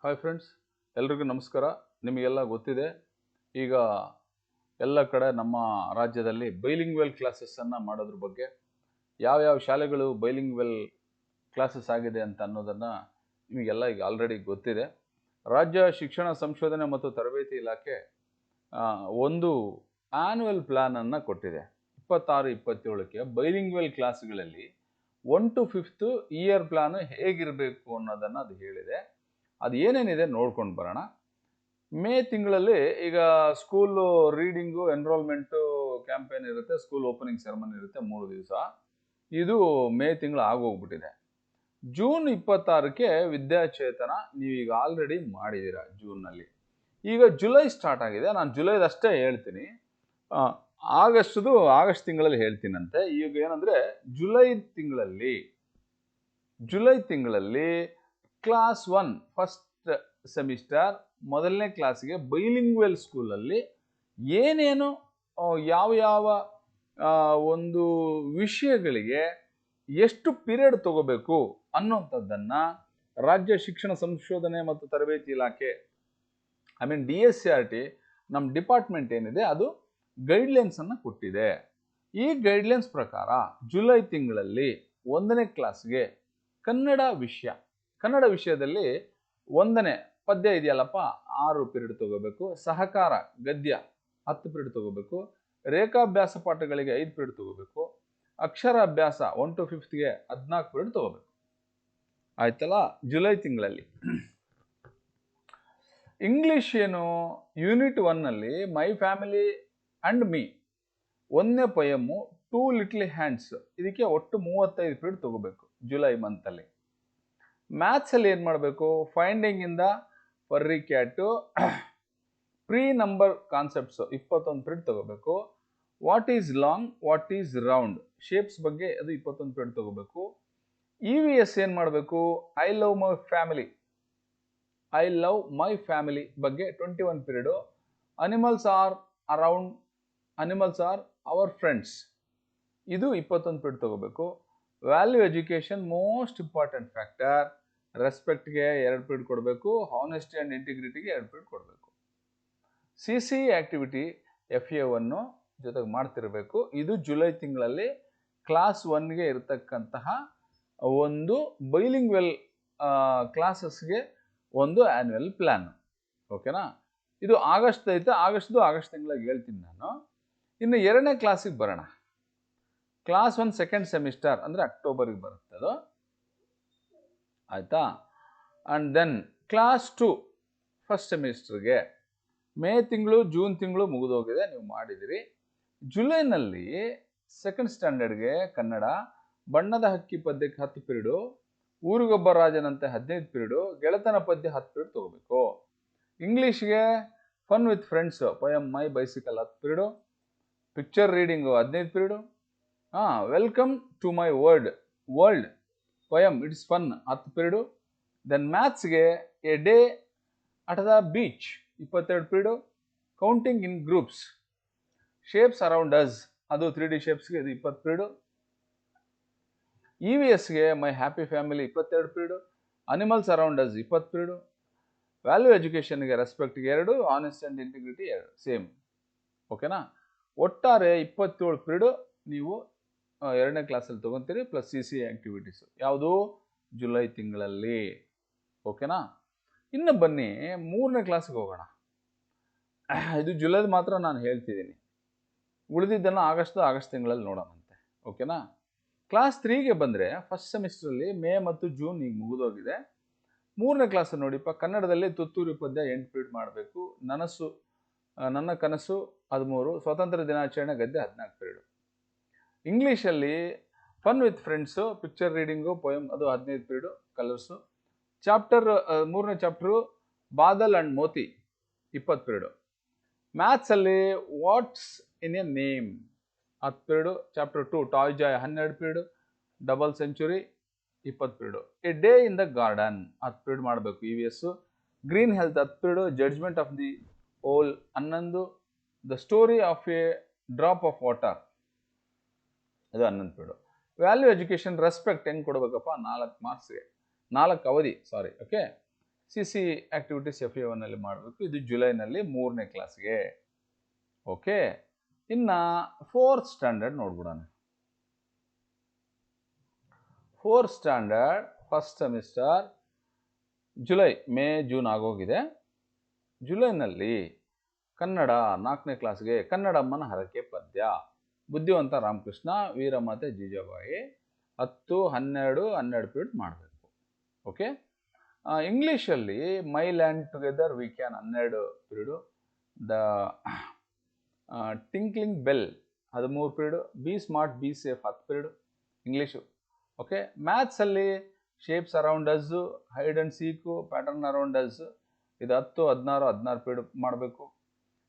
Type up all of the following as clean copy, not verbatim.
Hi friends, ಎಲ್ರಿಗೂ ನಮಸ್ಕಾರ. ನಿಮಗೆಲ್ಲ ಗೊತ್ತಿದೆ, ಈಗ ಎಲ್ಲ ಕಡೆ ನಮ್ಮ ರಾಜ್ಯದಲ್ಲಿ ಬೈಲಿಂಗ್ವೆಲ್ ಕ್ಲಾಸಸ್ಸನ್ನು ಮಾಡೋದ್ರ ಬಗ್ಗೆ, ಯಾವ್ಯಾವ ಶಾಲೆಗಳು ಬೈಲಿಂಗ್ವೆಲ್ ಕ್ಲಾಸಸ್ ಆಗಿದೆ ಅಂತ ಅನ್ನೋದನ್ನು ನಿಮಗೆಲ್ಲ ಈಗ ಆಲ್ರೆಡಿ ಗೊತ್ತಿದೆ. ರಾಜ್ಯ ಶಿಕ್ಷಣ ಸಂಶೋಧನೆ ಮತ್ತು ತರಬೇತಿ ಇಲಾಖೆ ಒಂದು ಆ್ಯನ್ಯುವಲ್ ಪ್ಲ್ಯಾನನ್ನು ಕೊಟ್ಟಿದೆ. 26-27ಕ್ಕೆ ಬೈಲಿಂಗ್ವೆಲ್ ಕ್ಲಾಸ್ಗಳಲ್ಲಿ 1 to 5th ಇಯರ್ ಪ್ಲಾನು ಹೇಗಿರಬೇಕು ಅನ್ನೋದನ್ನು ಅದು ಹೇಳಿದೆ. ಅದು ಏನೇನಿದೆ ನೋಡ್ಕೊಂಡು ಬರೋಣ. ಮೇ ತಿಂಗಳಲ್ಲಿ ಈಗ ಸ್ಕೂಲು ರೀಡಿಂಗು ಎನ್ರೋಲ್ಮೆಂಟು ಕ್ಯಾಂಪೇನ್ ಇರುತ್ತೆ, ಸ್ಕೂಲ್ ಓಪನಿಂಗ್ ಸೆರೆಮನಿ ಇರುತ್ತೆ 3 ದಿವಸ. ಇದು ಮೇ ತಿಂಗಳು ಆಗೋಗ್ಬಿಟ್ಟಿದೆ. ಜೂನ್ 26ಕ್ಕೆ ವಿದ್ಯಾಚೇತನ ನೀವೀಗ ಆಲ್ರೆಡಿ ಮಾಡಿದ್ದೀರಾ ಜೂನ್ನಲ್ಲಿ. ಈಗ ಜುಲೈ ಸ್ಟಾರ್ಟ್ ಆಗಿದೆ. ನಾನು ಜುಲೈದಷ್ಟೇ ಹೇಳ್ತೀನಿ, ಆಗಸ್ಟ್ ತಿಂಗಳಲ್ಲಿ ಹೇಳ್ತೀನಂತೆ. ಈಗ ಏನಂದರೆ ಜುಲೈ ತಿಂಗಳಲ್ಲಿ ಕ್ಲಾಸ್ 1 ಫಸ್ಟ್ ಸೆಮಿಸ್ಟರ್ ಮೊದಲನೇ ಕ್ಲಾಸ್ಗೆ ಬೈಲಿಂಗ್ವೆಲ್ ಸ್ಕೂಲಲ್ಲಿ ಏನೇನು ಯಾವ ಒಂದು ವಿಷಯಗಳಿಗೆ ಎಷ್ಟು ಪೀರಿಯಡ್ ತಗೋಬೇಕು ಅನ್ನೋಂಥದ್ದನ್ನು ರಾಜ್ಯ ಶಿಕ್ಷಣ ಸಂಶೋಧನೆ ಮತ್ತು ತರಬೇತಿ ಇಲಾಖೆ DSCRT ನಮ್ಮ ಡಿಪಾರ್ಟ್ಮೆಂಟ್ ಏನಿದೆ ಅದು ಗೈಡ್ಲೈನ್ಸನ್ನು ಕೊಟ್ಟಿದೆ. ಈ ಗೈಡ್ಲೈನ್ಸ್ ಪ್ರಕಾರ ಜುಲೈ ತಿಂಗಳಲ್ಲಿ 1ನೇ ಕ್ಲಾಸ್ಗೆ ಕನ್ನಡ ವಿಷಯದಲ್ಲಿ 1ನೇ ಪದ್ಯ ಇದೆಯಲ್ಲಪ್ಪ 6 ಪೀರಿಯಡ್ ತಗೋಬೇಕು, ಸಹಕಾರ ಗದ್ಯ 10 ಪೀರಿಯಡ್ ತಗೋಬೇಕು, ರೇಖಾಭ್ಯಾಸ ಪಾಠಗಳಿಗೆ 5 ಪೀರಿಯಡ್ ತಗೋಬೇಕು, ಅಕ್ಷರಾಭ್ಯಾಸ 1 to 5ಗೆ 14 ಪೀರಿಯಡ್ ತಗೋಬೇಕು. ಆಯ್ತಲ್ಲ, ಜುಲೈ ತಿಂಗಳಲ್ಲಿ. ಇಂಗ್ಲಿಷ್ ಏನು, ಯೂನಿಟ್ 1ನಲ್ಲಿ ಮೈ ಫ್ಯಾಮಿಲಿ ಅಂಡ್ ಮೀ 1ನೇ ಪೊಯಮ್ಮು 2 ಲಿಟ್ಲ್ ಹ್ಯಾಂಡ್ಸ್, ಇದಕ್ಕೆ ಒಟ್ಟು 35 ಪೀರಿಯಡ್ ತಗೋಬೇಕು ಜುಲೈ ಮಂತಲ್ಲಿ. ಮ್ಯಾಥ್ಸಲ್ಲಿ ಏನು ಮಾಡಬೇಕು, finding in the furry cat pre number concepts 21 period ತಗೋಬೇಕು. What is long, what is round shapes ಬಗ್ಗೆ ಅದು 21 ಪೀರಿಯಡ್ ತಗೋಬೇಕು. EVS ಏನು ಮಾಡಬೇಕು, ಐ ಲವ್ ಮೈ ಫ್ಯಾಮಿಲಿ ಬಗ್ಗೆ 21 period. Animals are our friends, ಇದು 21 ಪೀರಿಯಡ್ ತಗೋಬೇಕು. Value education most important factor, ರೆಸ್ಪೆಕ್ಟ್ಗೆ 2 ಪೀರಿಯಡ್ ಕೊಡಬೇಕು, ಹಾನೆಸ್ಟಿ ಆ್ಯಂಡ್ ಇಂಟಿಗ್ರಿಟಿಗೆ 2 ಪೀರಿಯಡ್ ಕೊಡಬೇಕು. CCE ಆ್ಯಕ್ಟಿವಿಟಿ FA1 ಜೊತೆಗೆ ಮಾಡ್ತಿರಬೇಕು. ಇದು ಜುಲೈ ತಿಂಗಳಲ್ಲಿ ಕ್ಲಾಸ್ 1ಗೆ ಇರತಕ್ಕಂತಹ ಒಂದು ಬೈಲಿಂಗ್ವೆಲ್ ಕ್ಲಾಸಸ್ಗೆ ಒಂದು ಆ್ಯನ್ಯುವಲ್ ಪ್ಲ್ಯಾನ್. ಓಕೆನಾ? ಇದು ಆಗಸ್ಟ್ ತಿಂಗಳಿಗೆ ಹೇಳ್ತೀನಿ ನಾನು. ಇನ್ನು 2ನೇ ಕ್ಲಾಸಿಗೆ ಬರೋಣ. ಕ್ಲಾಸ್ 1 ಸೆಕೆಂಡ್ ಸೆಮಿಸ್ಟರ್ ಅಂದರೆ ಅಕ್ಟೋಬರಿಗೆ ಬರುತ್ತೆ ಅದು, ಆಯಿತಾ? ಆ್ಯಂಡ್ ದೆನ್ ಕ್ಲಾಸ್ 2 ಫಸ್ಟ್ ಸೆಮಿಸ್ಟರ್ಗೆ ಮೇ ತಿಂಗಳು ಜೂನ್ ತಿಂಗಳು ಮುಗಿದೋಗಿದೆ, ನೀವು ಮಾಡಿದಿರಿ. ಜುಲೈನಲ್ಲಿ ಸೆಕೆಂಡ್ ಸ್ಟ್ಯಾಂಡರ್ಡ್ಗೆ ಕನ್ನಡ ಬಣ್ಣದ ಹಕ್ಕಿ ಪದ್ಯಕ್ಕೆ 10 ಪೀರಿಯಡು, ಊರಿಗೊಬ್ಬ ರಾಜನಂತೆ 15 ಪೀರಿಯಡು, ಗೆಳೆತನ ಪದ್ಯ 10 ಪೀರಿಯಡ್ ತಗೋಬೇಕು. ಇಂಗ್ಲೀಷ್ಗೆ fun with friends poem my bicycle 10 period, picture reading 15 period, welcome to my world poem it's fun 10 period. Then ಮ್ಯಾಥ್ಸ್ಗೆ a day at the beach 22 period, counting in groups, shapes around us ಅದು 3D ಶೇಪ್ಸ್ಗೆ ಇದು 20 period. EVSಗೆ my happy family 22 period, animals around us 20 period, value ಎಜುಕೇಷನ್ಗೆ ರೆಸ್ಪೆಕ್ಟ್ಗೆ 2, honest and integrity 2, same. ಓಕೆನಾ? ಒಟ್ಟಾರೆ 27 period ನೀವು 2ನೇ ಕ್ಲಾಸಲ್ಲಿ ತೊಗೊತೀರಿ, ಪ್ಲಸ್ CCE ಆ್ಯಕ್ಟಿವಿಟೀಸು. ಯಾವುದು? ಜುಲೈ ತಿಂಗಳಲ್ಲಿ. ಓಕೆನಾ? ಇನ್ನು ಬನ್ನಿ 3ನೇ ಕ್ಲಾಸ್ಗೆ ಹೋಗೋಣ. ಇದು ಜುಲೈದ ಮಾತ್ರ ನಾನು ಹೇಳ್ತಿದ್ದೀನಿ, ಉಳಿದಿದ್ದನ್ನು ಆಗಸ್ಟ್ ತಿಂಗಳಲ್ಲಿ ನೋಡೋಣಂತೆ. ಓಕೆನಾ? ಕ್ಲಾಸ್ 3ಗೆ ಬಂದರೆ ಫಸ್ಟ್ ಸೆಮಿಸ್ಟ್ರಲ್ಲಿ ಮೇ ಮತ್ತು ಜೂನ್ ಈಗ ಮುಗಿದೋಗಿದೆ. 3ನೇ ಕ್ಲಾಸ್ ನೋಡಿಪ್ಪ, ಕನ್ನಡದಲ್ಲಿ ತುತ್ತೂರಿ ಪದ್ಯ 8 ಪೀರಿಯಡ್ ಮಾಡಬೇಕು, ನನ್ನ ಕನಸು 13, ಸ್ವಾತಂತ್ರ್ಯ ದಿನಾಚರಣೆ ಗದ್ಯ 14 ಪೀರಿಯಡು. ಇಂಗ್ಲೀಷಲ್ಲಿ fun with friends, picture reading, poem ಅದು 15 ಪೀರಿಯಡು, ಕಲರ್ಸು. 3ನೇ chapter Badal and Moti 20 period. ಮ್ಯಾಥ್ಸಲ್ಲಿ what's in a name 10 period. Chapter 2 toy joy 12 period, double century 20 period. A day in the garden 10 period ಮಾಡಬೇಕು EVS. Green health 10 period, judgement of the owl 11, the story of a drop of water ಅದು 11 period. Value education respect ಹೆಂಗೆ ಕೊಡಬೇಕಪ್ಪ, 4 ಮಾರ್ಕ್ಸ್ಗೆ 4 ಅವಧಿ, sorry. Okay, CC activities FA1ನಲ್ಲಿ ಮಾಡಬೇಕು. ಇದು ಜುಲೈನಲ್ಲಿ 3ನೇ ಕ್ಲಾಸ್ಗೆ. ಓಕೆ, ಇನ್ನು 4th ಸ್ಟ್ಯಾಂಡರ್ಡ್ ನೋಡ್ಬಿಡೋಣ. 4th standard first semester July, May, June ಆಗೋಗಿದೆ. ಜುಲೈನಲ್ಲಿ ಕನ್ನಡ 4ನೇ ಕ್ಲಾಸ್ಗೆ ಕನ್ನಡಮ್ಮನ ಹರಕೆ ಪದ್ಯ, ಬುದ್ಧಿವಂತ ರಾಮಕೃಷ್ಣ, ವೀರಮಾತೆ ಜೀಜಾಬಾಯಿ 10, 12 ಪೀರಿಯಡ್ ಮಾಡಬೇಕು. ಓಕೆ, ಇಂಗ್ಲೀಷಲ್ಲಿ my land together we can 12 period, the tinkling bell 13 period, be smart be safe 10 period English. Okay, ಮ್ಯಾಥ್ಸಲ್ಲಿ shapes around us, hide and seek, pattern around us ಇದು 10, 16 ಪೀರಿಯಡ್ ಮಾಡಬೇಕು.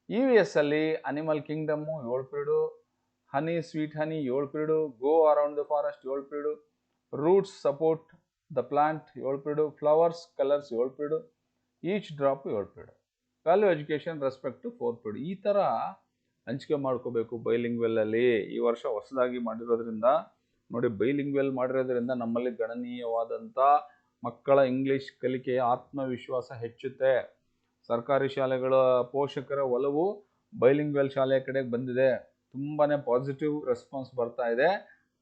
EVS ಅಲ್ಲಿ animal kingdom 7 period, honey sweet honey 7 period, go around the forest 7 period, roots support the plant 7 period, flowers colours 7 period, each drop 7 period, value education respect 4 period. ಈ ಥರ ಹಂಚಿಕೆ ಮಾಡ್ಕೋಬೇಕು ಬೈಲಿಂಗ್ವೆಲ್ಲಲ್ಲಿ. ಈ ವರ್ಷ ಹೊಸದಾಗಿ ಮಾಡಿರೋದ್ರಿಂದ ನೋಡಿ, ಬೈಲಿಂಗ್ವೆಲ್ ಮಾಡಿರೋದ್ರಿಂದ ನಮ್ಮಲ್ಲಿ ಗಣನೀಯವಾದಂಥ ಮಕ್ಕಳ ಇಂಗ್ಲೀಷ್ ಕಲಿಕೆಯ ಆತ್ಮವಿಶ್ವಾಸ ಹೆಚ್ಚುತ್ತೆ. ಸರ್ಕಾರಿ ಶಾಲೆಗಳ ಪೋಷಕರ ಒಲವು ಬೈಲಿಂಗ್ವೆಲ್ ಶಾಲೆಯ ಕಡೆಗೆ ಬಂದಿದೆ. ತುಂಬಾ ಪಾಸಿಟಿವ್ ರೆಸ್ಪಾನ್ಸ್ ಬರ್ತಾ ಇದೆ.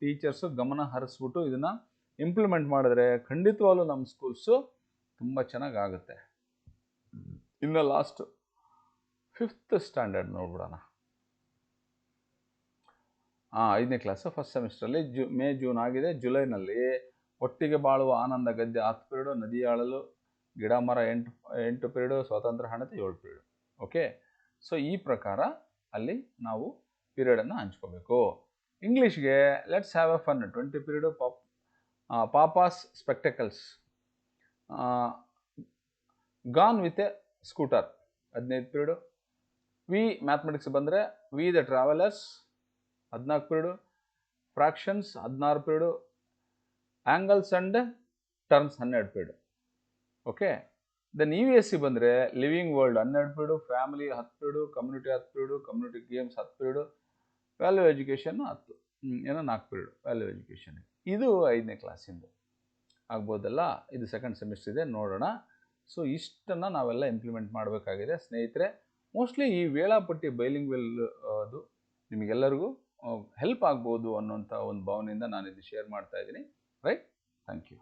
ಟೀಚರ್ಸು ಗಮನ ಹರಿಸ್ಬಿಟ್ಟು ಇದನ್ನು ಇಂಪ್ಲಿಮೆಂಟ್ ಮಾಡಿದ್ರೆ ಖಂಡಿತವಾಗ್ಲೂ ನಮ್ಮ ಸ್ಕೂಲ್ಸು ತುಂಬ ಚೆನ್ನಾಗಾಗುತ್ತೆ. ಇನ್ನು ಲಾಸ್ಟ್ 5th ಸ್ಟ್ಯಾಂಡರ್ಡ್ ನೋಡ್ಬಿಡೋಣ. 5ನೇ ಕ್ಲಾಸು ಫಸ್ಟ್ ಸೆಮಿಸ್ಟ್ರಲ್ಲಿ ಮೇ, ಜೂನ್ ಆಗಿದೆ. ಜುಲೈನಲ್ಲಿ ಒಟ್ಟಿಗೆ ಬಾಳುವ ಆನಂದ ಗದ್ಯ 10 ಪೀರಿಯಡು, ನದಿಯಾಳಲು ಗಿಡ ಮರ 8 ಪೀರಿಯಡು, ಸ್ವಾತಂತ್ರ್ಯ ಹಣತೆ 7 ಪೀರಿಯಡು. ಓಕೆ, ಸೊ ಈ ಪ್ರಕಾರ ಅಲ್ಲಿ ನಾವು ಪೀರಿಯಡನ್ನು ಹಂಚ್ಕೋಬೇಕು. ಇಂಗ್ಲೀಷ್ಗೆ let's have a fun 20 period, papa's spectacles, gone with a scooter 15 period. Mathematics ಬಂದರೆ we the travellers 14 period, fractions 16 period, angles and turns 12 period. Okay, then EVS ಬಂದರೆ living world 12 period, family 10 period, community 10 period, community games 10 period, value education 4 period value education. ಇದು 5ನೇ ಕ್ಲಾಸಿಂದು ಆಗ್ಬೋದಲ್ಲ. ಇದು second semester ಇದೆ, ನೋಡೋಣ. So ಇಷ್ಟನ್ನು ನಾವೆಲ್ಲ implement ಮಾಡಬೇಕಾಗಿದೆ ಸ್ನೇಹಿತರೆ. ಮೋಸ್ಟ್ಲಿ ಈ ವೇಳಾಪಟ್ಟಿ ಬೈಲಿಂಗ್ವೆಲ್ ಅದು ನಿಮಗೆಲ್ಲರಿಗೂ ಹೆಲ್ಪ್ ಆಗ್ಬೋದು ಅನ್ನೋಂಥ ಒಂದು ಭಾವನೆಯಿಂದ ನಾನು ಇದು ಶೇರ್ ಮಾಡ್ತಾ ಇದ್ದೀನಿ. Right, thank you.